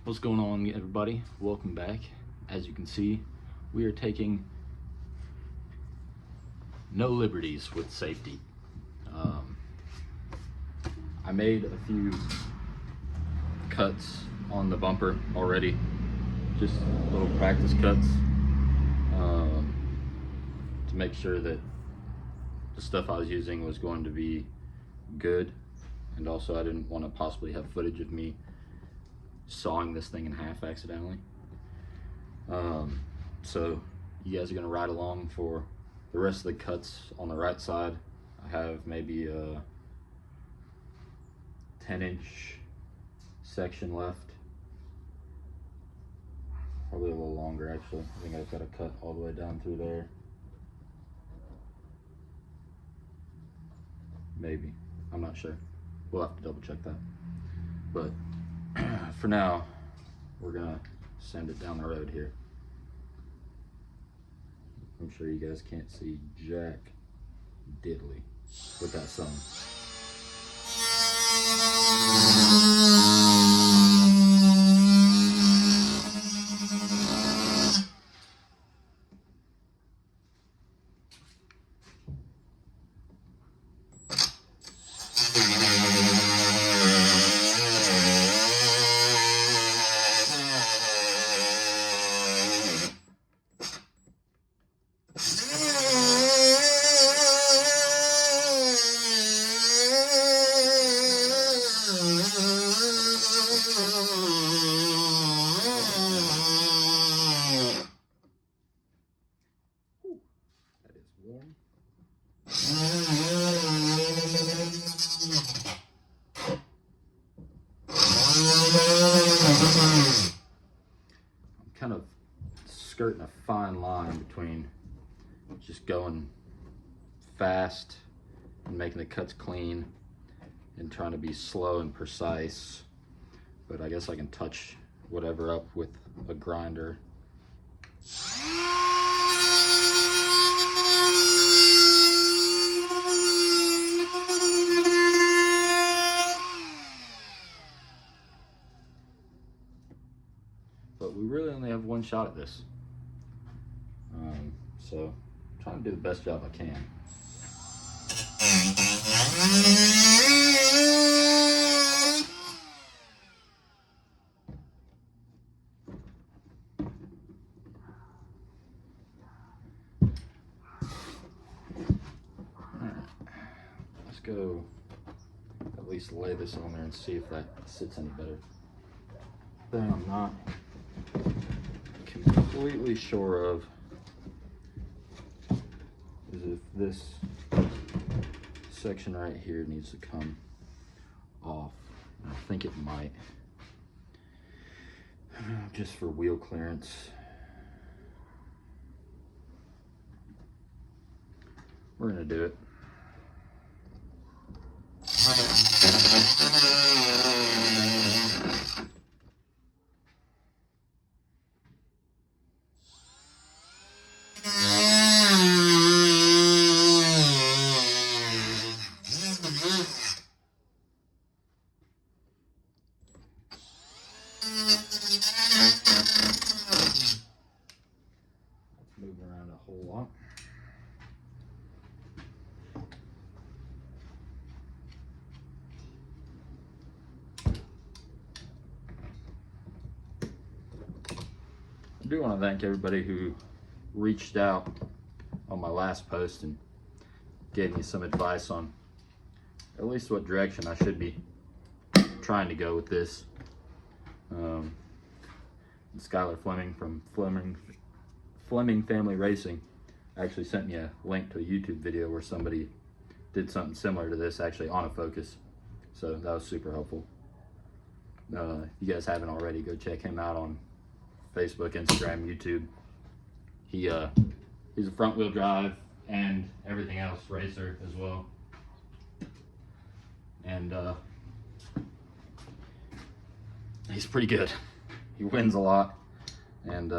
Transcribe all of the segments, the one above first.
What's going on, everybody? Welcome back. As you can see, we are taking no liberties with safety. I made a few cuts on the bumper already, just little practice cuts to make sure that the stuff I was using was going to be good, and also I didn't want to possibly have footage of me sawing this thing in half accidentally. So you guys are gonna ride along for the rest of the cuts on the right side. I have maybe a 10-inch section left, probably a little longer actually. I think I've got to cut all the way down through there, maybe, I'm not sure, we'll have to double check that. But for now, we're gonna send it down the road here. I'm sure you guys can't see jack diddly with that sun. That is warm. I'm kind of skirting a fine line between just going fast and making the cuts clean and trying to be slow and precise, but I guess I can touch whatever up with a grinder. But we really only have one shot at this, so I'm trying to do the best job I can. Let's go at least lay this on there and see if that sits any better. The thing I'm not completely sure of is if this section right here needs to come off. I think it might, just for wheel clearance. We're gonna do it. Moving around a whole lot. I do want to thank everybody who reached out on my last post and gave me some advice on at least what direction I should be trying to go with this. Skylar Fleming from Fleming Family Racing actually sent me a link to a YouTube video where somebody did something similar to this, actually on a Focus, so that was super helpful. If you guys haven't already, go check him out on Facebook, Instagram, YouTube. He's a front wheel drive and everything else racer as well, and he's pretty good. He wins a lot, and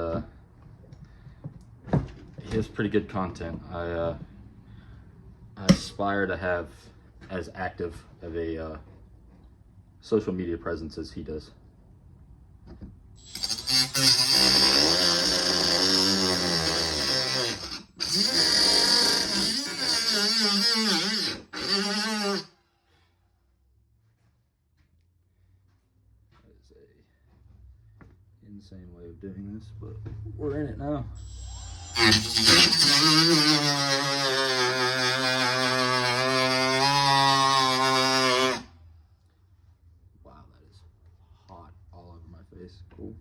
he has pretty good content. I aspire to have as active of a social media presence as he does. insane way of doing this, but we're in it now. Wow, that is hot all over my face. Cool.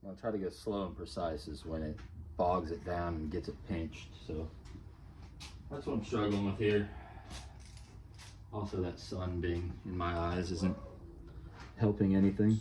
I'll try to go slow and precise is when it bogs it down and gets it pinched. So that's what I'm struggling with here. Also, that sun being in my eyes isn't helping anything.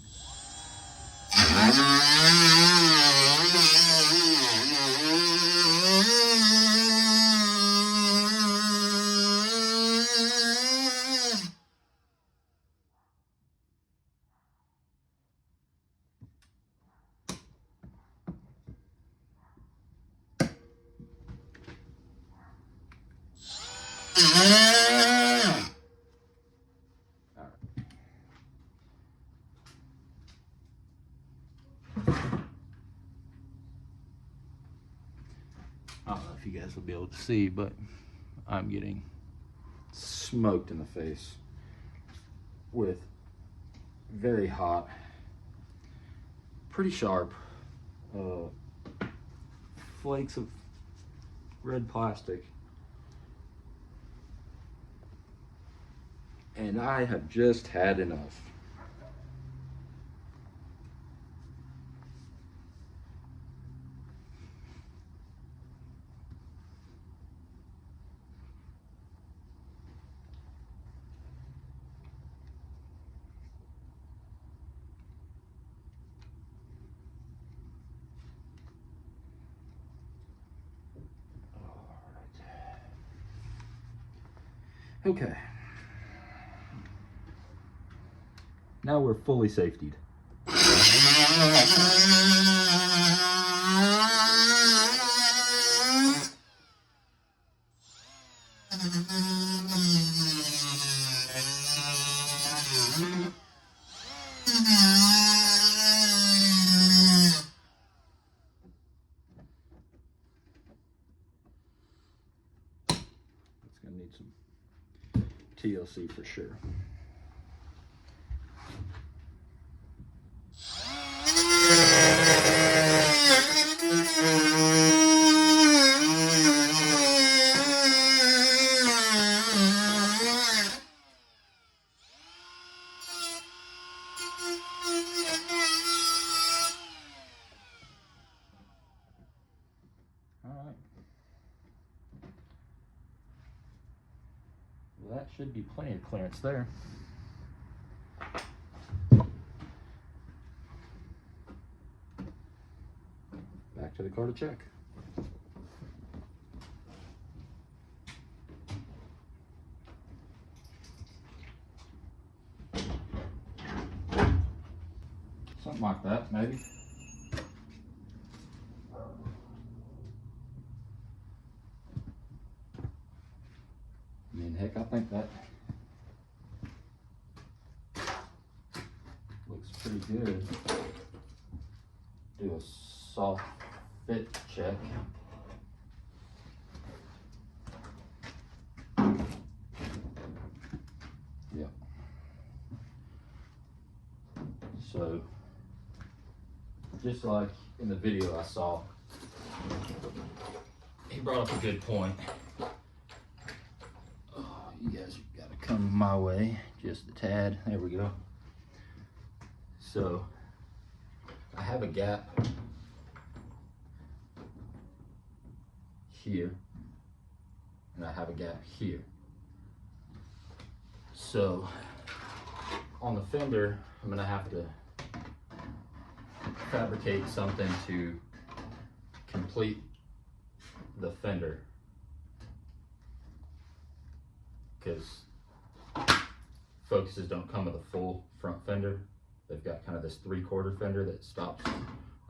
I don't know if you guys will be able to see, but I'm getting smoked in the face with very hot, pretty sharp flakes of red plastic. And I have just had enough. Okay. Now we're fully safetied. It's gonna need some TLC for sure. All right. Well, that should be plenty of clearance there. Back to the car to check. Something like that, maybe. I mean, heck, I think that looks pretty good. Do a soft fit check. Yep. So, just like in the video I saw, he brought up a good point. Oh, you guys gotta come my way just a tad. There we go. So, I have a gap here, and I have a gap here. So, on the fender, I'm gonna have to fabricate something to complete the fender, because Focuses don't come with a full front fender. They've got kind of this 3/4 fender that stops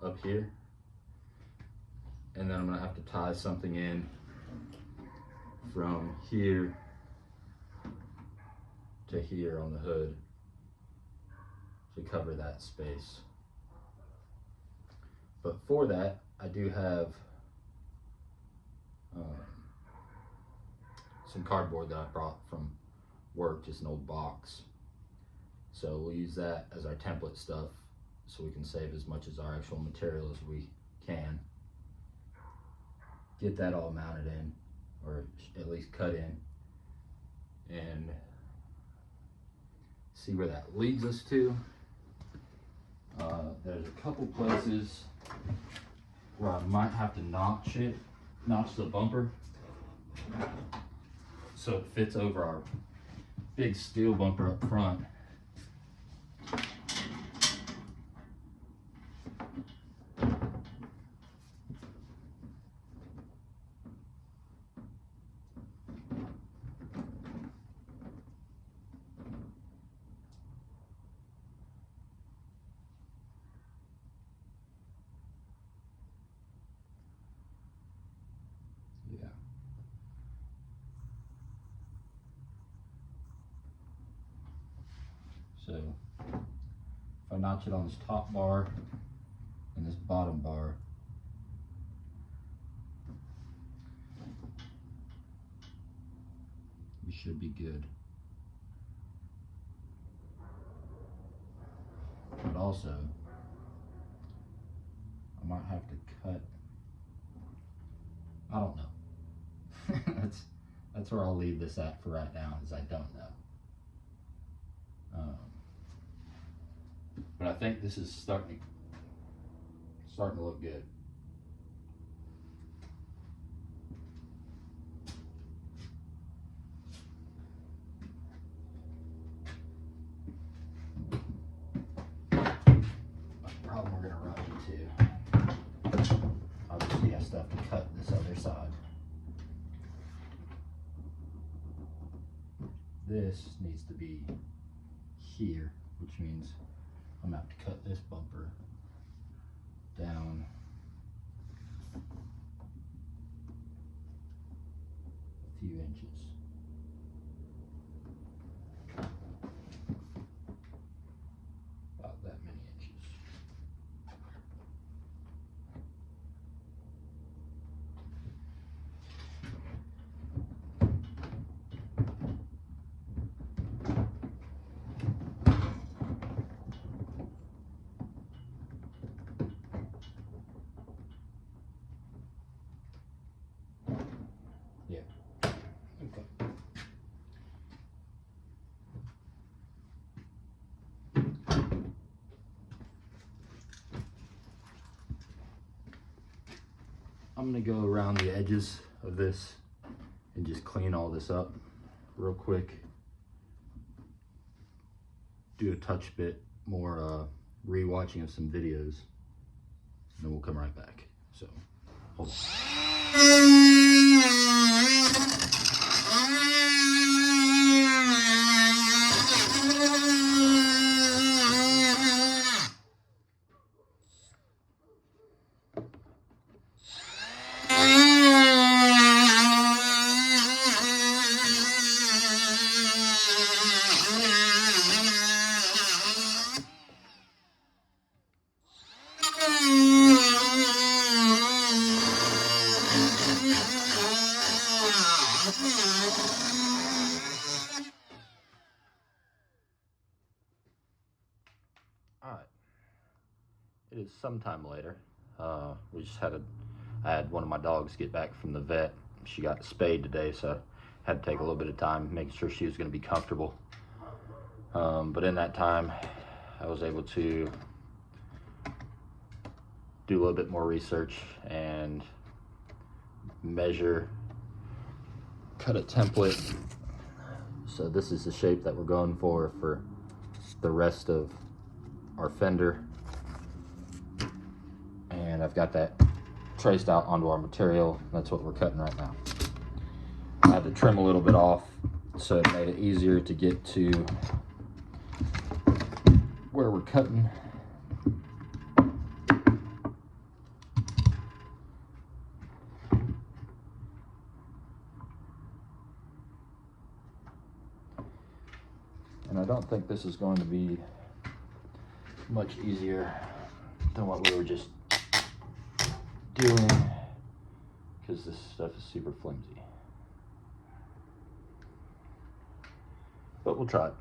up here. And then I'm gonna have to tie something in from here to here on the hood to cover that space. But for that, I do have some cardboard that I brought from work, just an old box. So we'll use that as our template stuff so we can save as much as our actual material as we can. Get that all mounted in, or at least cut in, and see where that leads us to. There's a couple places where I might have to notch the bumper so it fits over our big steel bumper up front. So if I notch it on this top bar and this bottom bar, we should be good. But also, I might have to cut, I don't know. That's where I'll leave this at for right now, is I don't know. But I think this is starting to look good. Problem we're gonna run into, obviously I still have to cut this other side. This needs to be here, which means I'm gonna have to cut this bumper down a few inches. About that many inches. I'm gonna go around the edges of this and just clean all this up real quick. Do a touch bit more re-watching of some videos, and then we'll come right back. So, hold on. Alright, it is sometime later. I had one of my dogs get back from the vet. She got spayed today, so I had to take a little bit of time making sure she was going to be comfortable. But in that time, I was able to do a little bit more research and measure, cut a template. So this is the shape that we're going for the rest of our fender, and I've got that traced out onto our material. That's what we're cutting right now. I had to trim a little bit off so it made it easier to get to where we're cutting. And I don't think this is going to be much easier than what we were just doing, because this stuff is super flimsy. But we'll try it.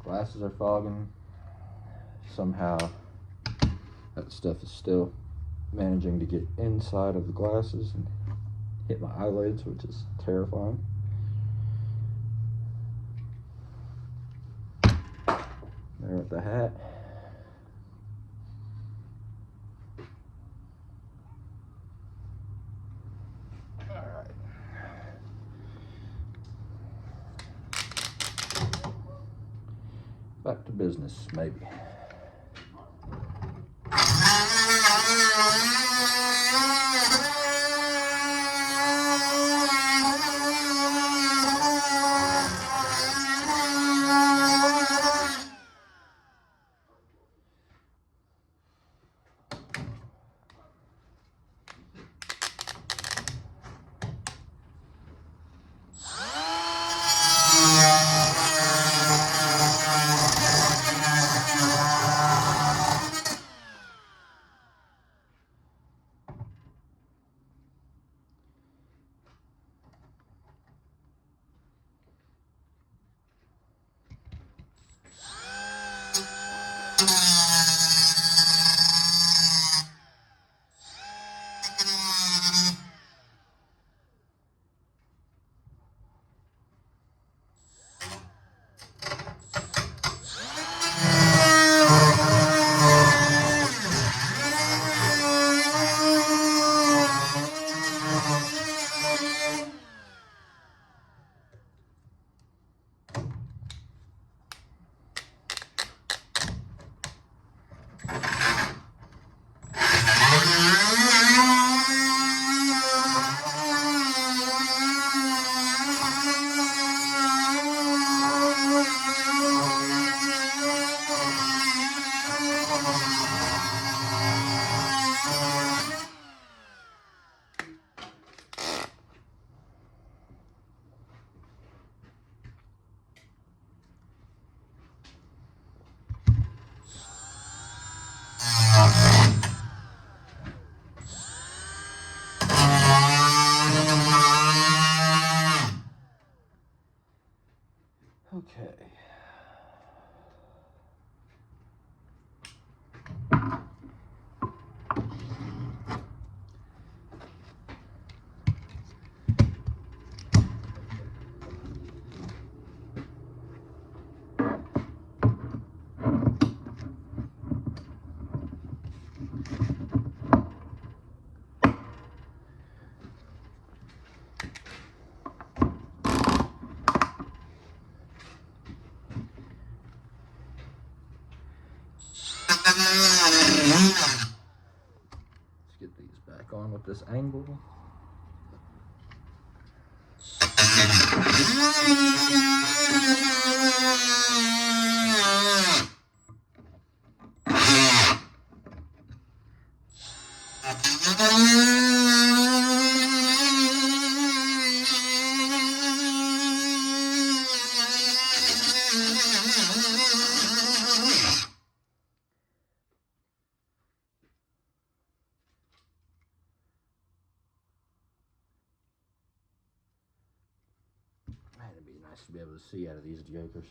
Glasses are fogging. Somehow that stuff is still managing to get inside of the glasses and hit my eyelids, which is terrifying. There with the hat. Alright. Back to business, maybe. Okay. Let's get these back on with this angle. nice to be able to see out of these jokers.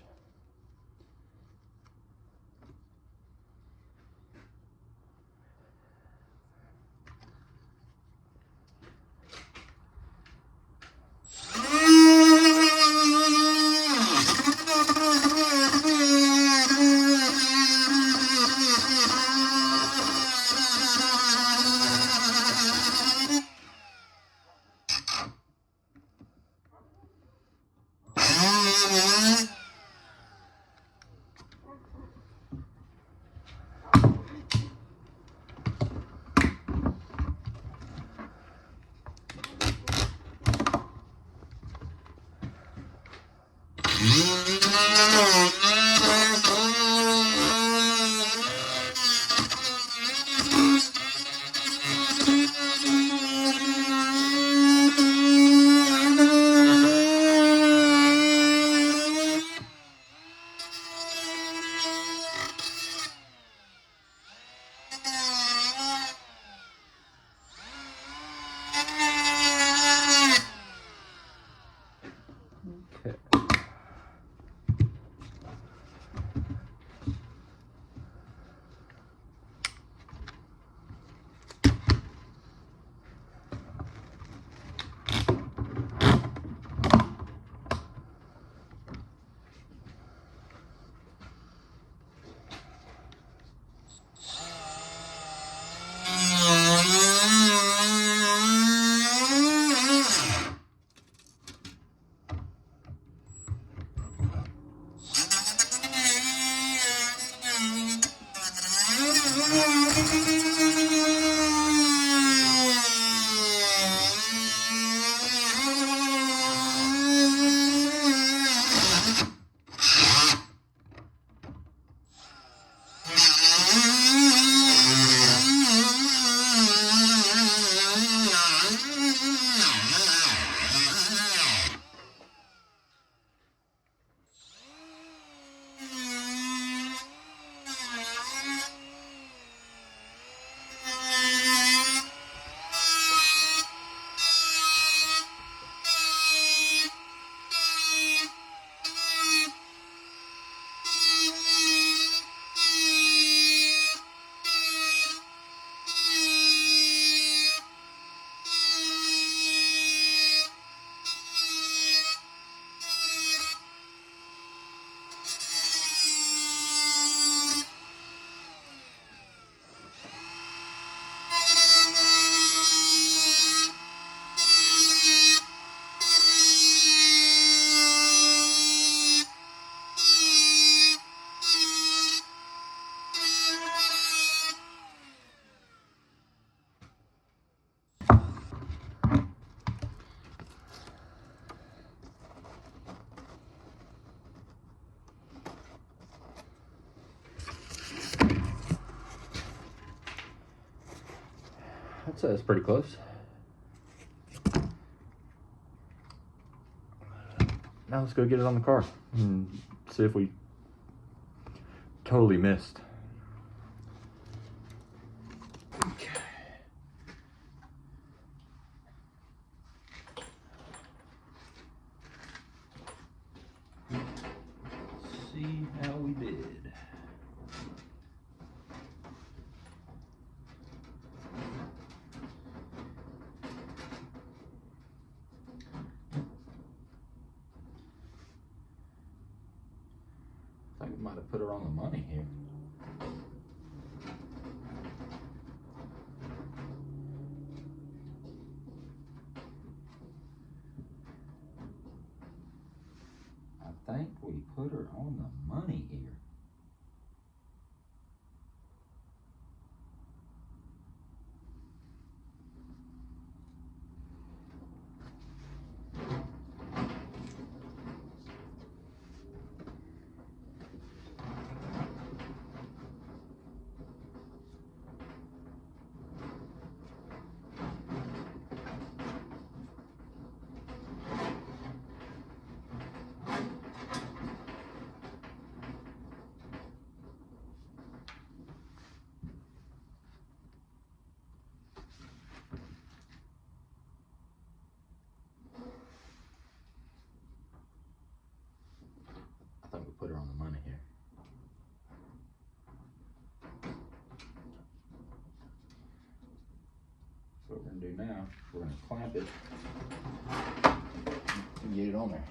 I'd say that's pretty close. Now let's go get it on the car and see if we totally missed. Okay. Let's see how we did. I think we might have put her on the money here. I think we put her on the money here. do now, we're going to clamp it and get it on there.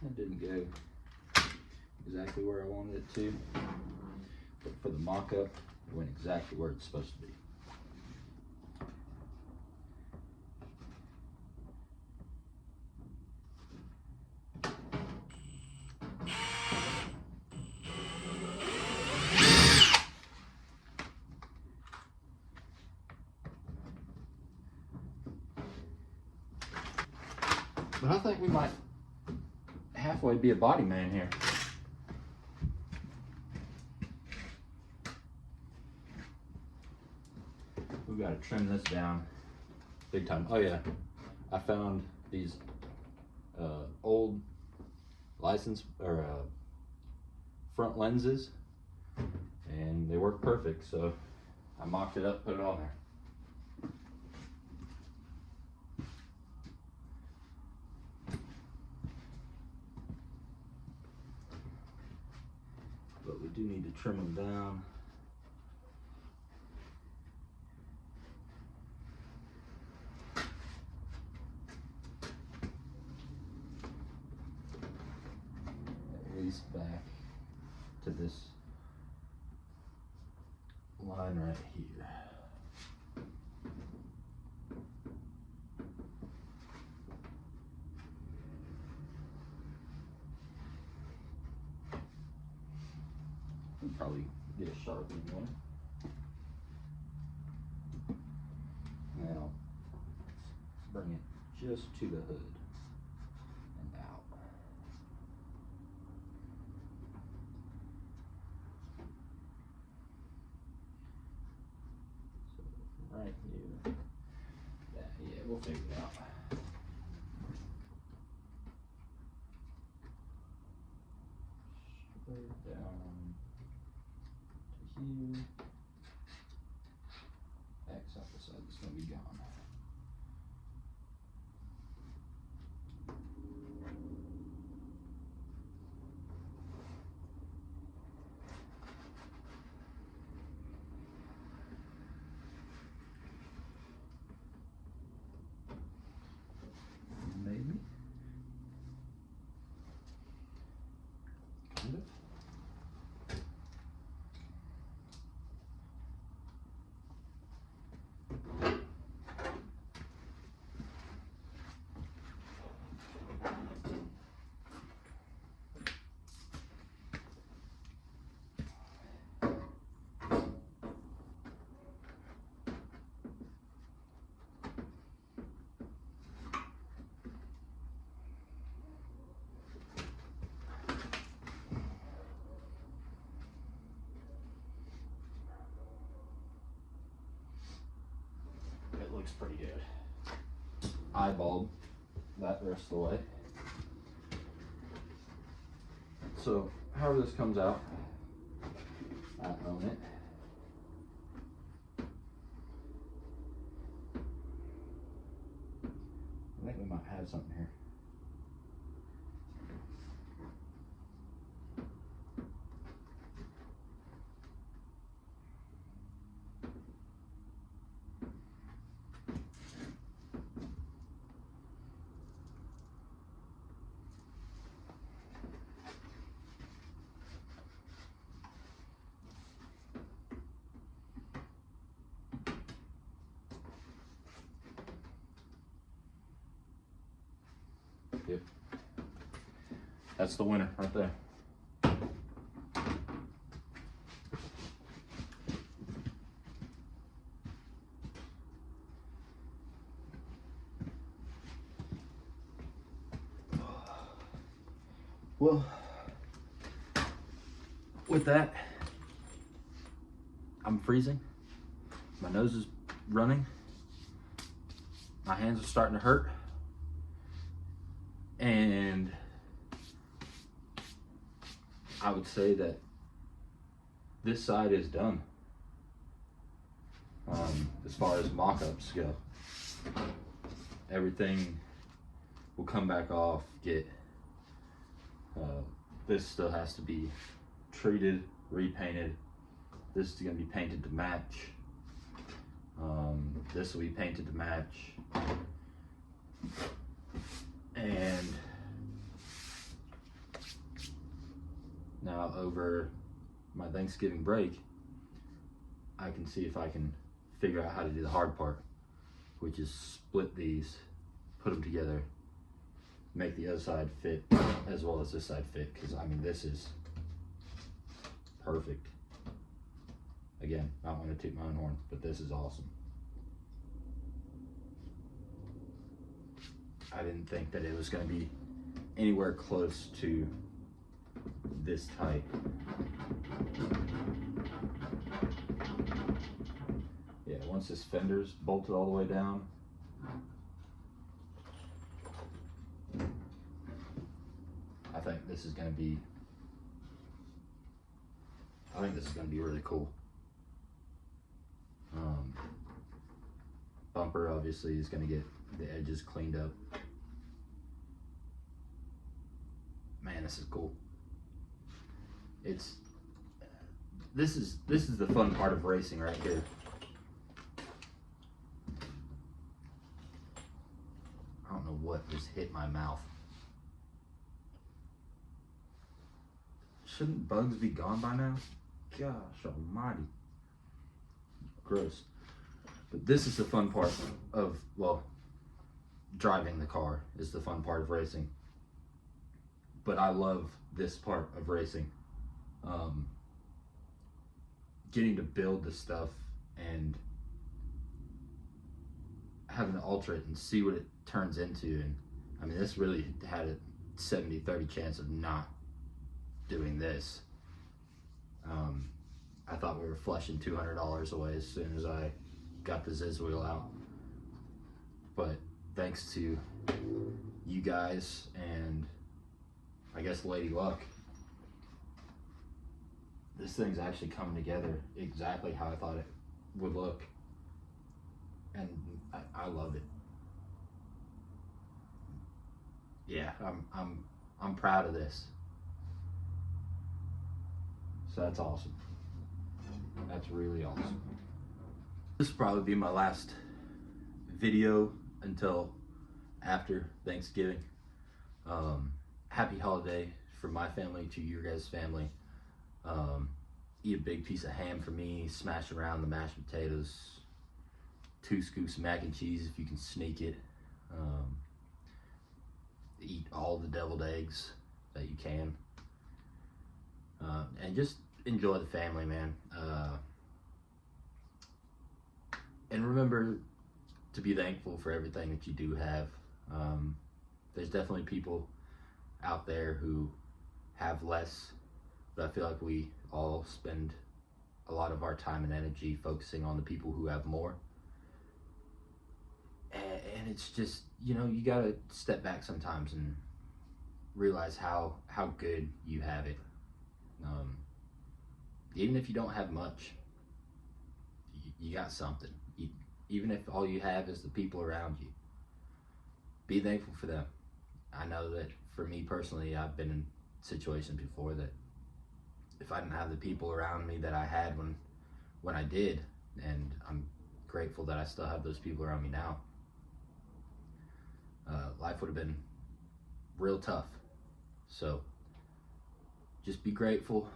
That didn't go exactly where I wanted it to, but for the mock-up, it went exactly where it's supposed to be. But I think we might halfway be a body man here. We've got to trim this down big time. Oh yeah, I found these old license or front lenses, and they work perfect. So I mocked it up, put it on there. But we do need to trim them down. At least back to this line right here. We'll probably get a sharpening one. Now, bring it just to the hood and out. So right here, yeah, we'll figure it out. Straight down to here. X out the side's gonna be gone. Maybe. Kind of. It looks pretty good. Eyeballed that rest of the way. So, however this comes out, I own it. I think we might have something here. Yep. That's the winner right there. Well, with that, I'm freezing. My nose is running. My hands are starting to hurt. And I would say that this side is done as far as mock-ups go. Everything will come back off, this still has to be treated, repainted. This is going to be painted to match. This will be painted to match. And now over my Thanksgiving break, I can see if I can figure out how to do the hard part, which is split these, put them together, make the other side fit as well as this side fit, because I mean this is perfect. Again, I don't want to toot my own horn, but this is awesome. I didn't think that it was going to be anywhere close to this tight. Yeah, once this fender's bolted all the way down, I think this is going to be really cool. Bumper obviously is going to get the edges cleaned up. Man, this is cool. This is the fun part of racing right here. I don't know what just hit my mouth. Shouldn't bugs be gone by now? Gosh almighty. Gross. But this is the fun part of, well, driving the car is the fun part of racing. But I love this part of racing. Getting to build the stuff and having to alter it and see what it turns into. And I mean, this really had a 70-30 chance of not doing this. I thought we were flushing $200 away as soon as I got the Ziz wheel out. But thanks to you guys and I guess Lady Luck, this thing's actually coming together exactly how I thought it would look. and I love it. Yeah, I'm proud of this. So that's awesome. That's really awesome. This will probably be my last video until after Thanksgiving. Happy holiday from my family to your guys' family. Eat a big piece of ham for me, smash around the mashed potatoes, 2 scoops of mac and cheese if you can sneak it. Eat all the deviled eggs that you can. And just enjoy the family, man. And remember to be thankful for everything that you do have. There's definitely people out there who have less, but I feel like we all spend a lot of our time and energy focusing on the people who have more. And it's just, you know, you gotta step back sometimes and realize how good you have it. Even if you don't have much, you got something. Even if all you have is the people around you, be thankful for them. I know that for me personally, I've been in situations before that if I didn't have the people around me that I had when I did, and I'm grateful that I still have those people around me now, life would have been real tough. So just be grateful,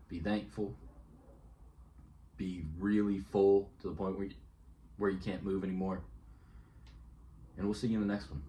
be thankful, be really full to the point where you can't move anymore. And we'll see you in the next one.